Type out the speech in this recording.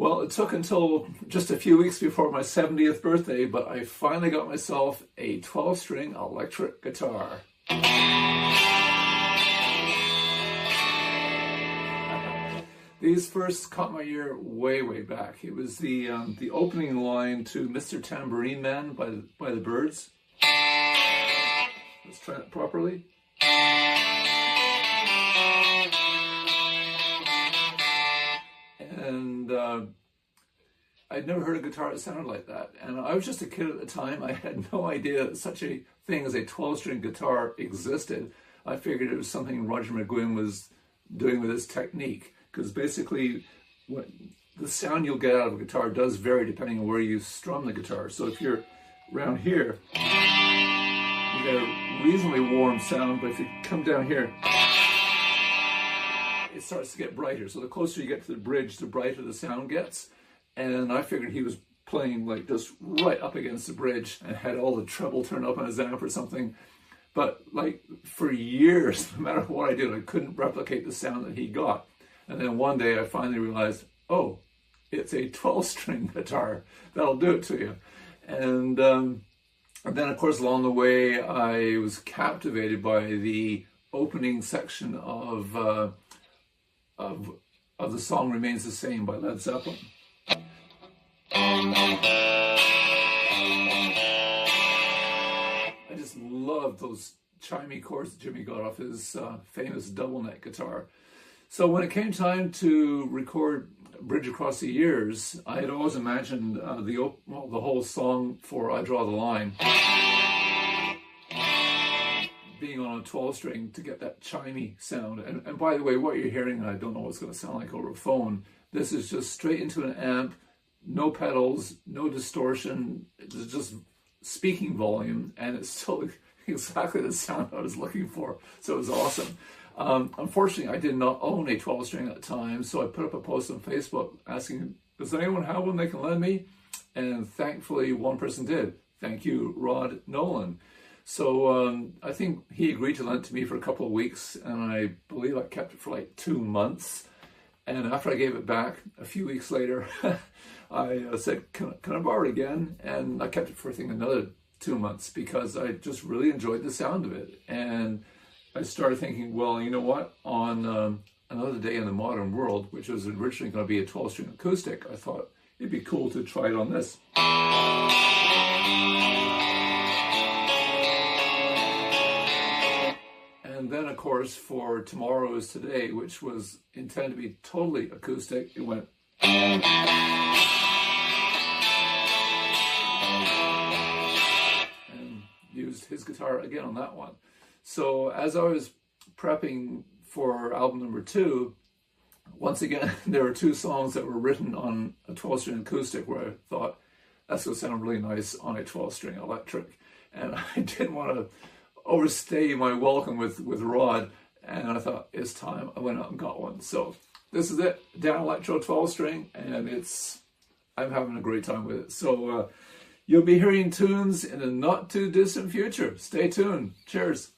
Well, it took until just a few weeks before my 70th birthday, but I finally got myself a 12-string electric guitar. These first caught my ear way, way back. It was the opening line to Mr. Tambourine Man by the Byrds. Let's try it properly. And I'd never heard a guitar that sounded like that. And I was just a kid at the time. I had no idea that such a thing as a 12-string guitar existed. I figured it was something Roger McGuinn was doing with his technique. Because basically, the sound you'll get out of a guitar does vary depending on where you strum the guitar. So if you're around here, you get a reasonably warm sound. But if you come down here, it starts to get brighter. So the closer you get to the bridge, the brighter the sound gets. And I figured he was playing like just right up against the bridge and had all the treble turned up on his amp or something. But like for years, no matter what I did, I couldn't replicate the sound that he got. And then one day I finally realized, oh, it's a 12-string guitar. That'll do it to you. And then, of course, along the way, I was captivated by the opening section of the song "Remains the Same" by Led Zeppelin. I just loved those chimey chords that Jimmy got off his famous double neck guitar. So when it came time to record Bridge Across the Years, I had always imagined the whole song for I Draw the Line being on a 12-string to get that chimey sound. And by the way, what you're hearing, I don't know what it's going to sound like over a phone, this is just straight into an amp, no pedals, no distortion, it's just speaking volume, and it's still exactly the sound I was looking for. So it was awesome. Unfortunately, I did not own a 12-string at the time, so I put up a post on Facebook asking, does anyone have one they can lend me? And thankfully, one person did. Thank you, Rod Nolan. So I think he agreed to lend it to me for a couple of weeks, and I believe I kept it for like 2 months. And after I gave it back, a few weeks later, I said, can I borrow it again? And I kept it for, I think, another 2 months because I just really enjoyed the sound of it. And I started thinking, well, you know what? On Another Day in the Modern World, which was originally going to be a 12-string acoustic, I thought it'd be cool to try it on this. And then, of course, for Tomorrow Is Today, which was intended to be totally acoustic, it went... and used his guitar again on that one. So as I was prepping for album number 2, once again, there were 2 songs that were written on a 12-string acoustic where I thought, that's going to sound really nice on a 12-string electric. And I didn't want to overstay my welcome with Rod, and I thought, it's time. I went out and got one. So this is it, Dan Electro 12-string, and I'm having a great time with it. So you'll be hearing tunes in a not too distant future. Stay tuned. Cheers.